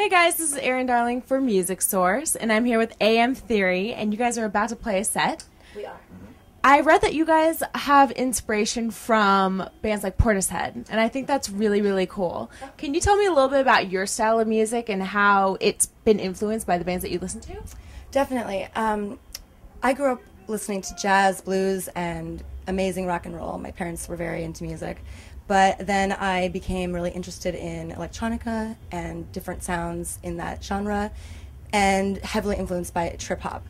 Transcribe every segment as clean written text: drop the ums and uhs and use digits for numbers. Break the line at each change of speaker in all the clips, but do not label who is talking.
Hey guys, this is Erin Darling for Music Source, and I'm here with AM Theory, and you guys are about to play a set.
We are.
I read that you guys have inspiration from bands like Portishead, and I think that's really, really cool. Can you tell me a little bit about your style of music and how it's been influenced by the bands that you listen to?
Definitely. I grew up listening to jazz, blues, and amazing rock and roll. My parents were very into music. But then I became really interested in electronica and different sounds in that genre, and heavily influenced by trip hop.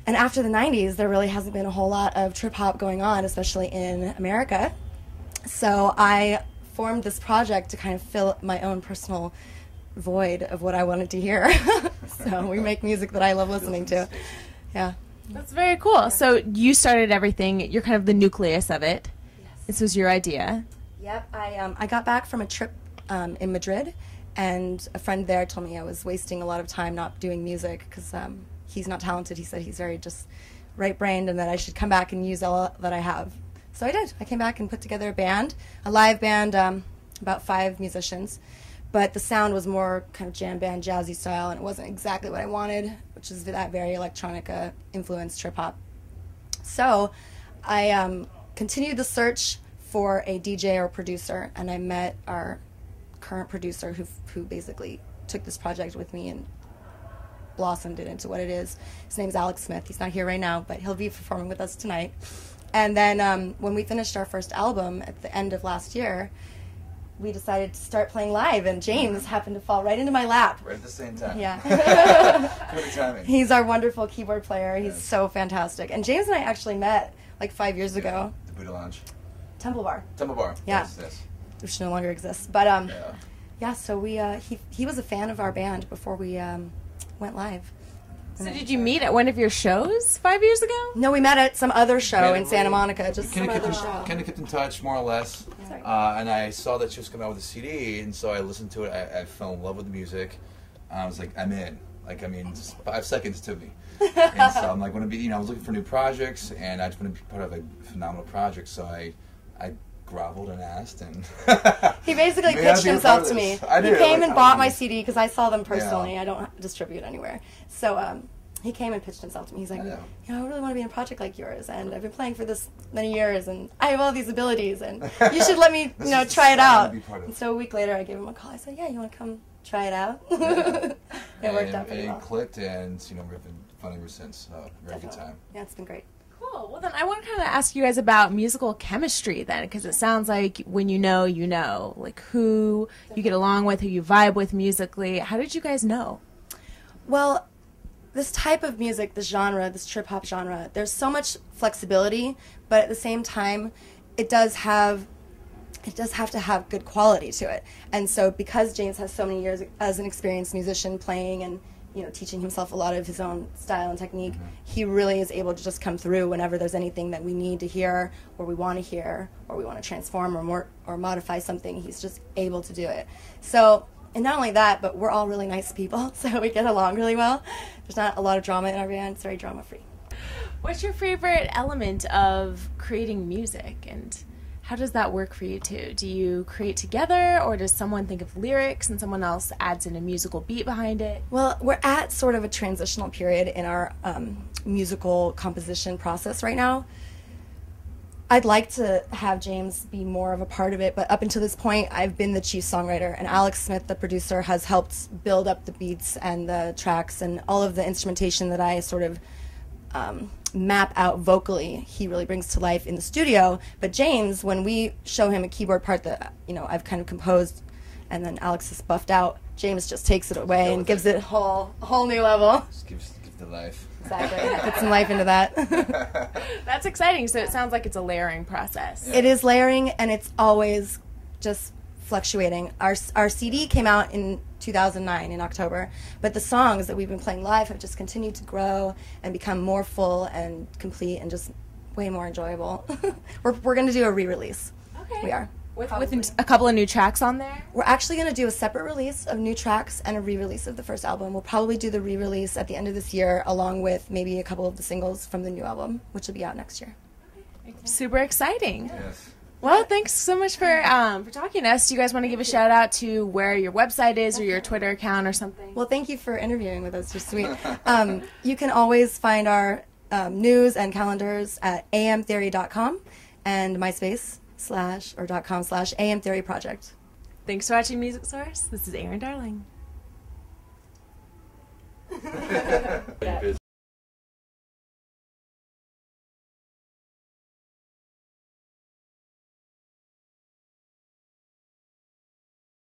And after the 90s, there really hasn't been a whole lot of trip hop going on, especially in America. So I formed this project to kind of fill my own personal void of what I wanted to hear. So we make music that I love listening to. Yeah.
That's very cool. So you started everything. You're kind of the nucleus of it.
Yes.
This was your idea.
Yep. I got back from a trip in Madrid, and a friend there told me I was wasting a lot of time not doing music because he's not talented. He said he's very just right-brained, and that I should come back and use all that I have. So I did. I came back and put together a band, a live band, about 5 musicians. But the sound was more kind of jam band, jazzy style, and it wasn't exactly what I wanted, which is that very electronica influenced trip hop. So I continued the search for a DJ or producer, and I met our current producer who basically took this project with me and blossomed it into what it is. His name's Alex Smith. He's not here right now, but he'll be performing with us tonight. And then when we finished our first album at the end of last year, we decided to start playing live, and James happened to fall right into my lap.
Right at the same time.
Yeah.
Good timing.
He's our wonderful keyboard player. He's so fantastic. And James and I actually met like 5 years ago.
The Buddha Lounge.
Temple Bar.
Temple Bar.
Yeah.
Yes.
Which no longer exists. But yeah, so we he was a fan of our band before we went live.
So did you meet at one of your shows 5 years ago?
No, we met at some other show in
Randomly.
Santa Monica, just some other show.
Kind of kept in touch, more or less.
Yeah.
And I saw that she was coming out with a CD, and so I listened to it. I fell in love with the music. I was like, I'm in. Like, I mean, just 5 seconds took me. And so I'm like, want to be, I was looking for new projects, and I just want to be part of a phenomenal project. So I groveled and asked, and
he basically pitched himself to me. He came and bought my CD because I saw them personally.
Yeah.
I don't distribute anywhere. So he came and pitched himself to me. He's like, I really want to be in a project like yours, and I've been playing for this many years, and I have all these abilities, and you should let me, try it out. And so a week later, I gave him a call. I said, yeah, you want to come try it out?
Yeah.
It worked out pretty well.
It clicked, and we've been fun ever since. Very good time.
Yeah, it's been great.
Cool. Well, then I want to kind of ask you guys about musical chemistry then, because it sounds like when you know, like who you get along with, who you vibe with musically. How did you guys know?
Well, this type of music, this genre, this trip hop genre, there's so much flexibility, but at the same time, it does have to have good quality to it. And so because James has so many years as an experienced musician playing and teaching himself a lot of his own style and technique, he really is able to just come through whenever there's anything that we need to hear, or we want to hear, or we want to transform or modify something. He's just able to do it. So, and not only that, but we're all really nice people, so we get along really well. There's not a lot of drama in our band. It's very drama-free.
What's your favorite element of creating music, and how does that work for you two? Do you create together, or does someone think of lyrics and someone else adds in a musical beat behind it?
Well, we're at sort of a transitional period in our musical composition process right now. I'd like to have James be more of a part of it, but up until this point, I've been the chief songwriter, and Alex Smith, the producer, has helped build up the beats and the tracks and all of the instrumentation that I sort of map out vocally. He really brings to life in the studio. But James, when we show him a keyboard part that I've kind of composed, and then Alex has buffed out, James just takes it away and gives it a whole new level.
Just gives the life.
Exactly. Put some life into that.
That's exciting. So it sounds like it's a layering process.
It is layering, and it's always just fluctuating. Our CD came out in 2009 in October, but the songs that we've been playing live have just continued to grow and become more full and complete and just way more enjoyable. We're going to do a re-release.
Okay.
We are.
With a couple of new tracks on there?
We're actually going to do a separate release of new tracks and a re-release of the first album. We'll probably do the re-release at the end of this year, along with maybe a couple of the singles from the new album, which will be out next year.
Super exciting.
Yes.
Well, thanks so much for talking to us. Do you guys want to give a shout out to where your website is or your Twitter account or something?
Well, thank you for interviewing with us. You're sweet. You can always find our news and calendars at amtheory.com and myspace.com/amtheoryproject.
Thanks for watching Music Source. This is Erin Darling.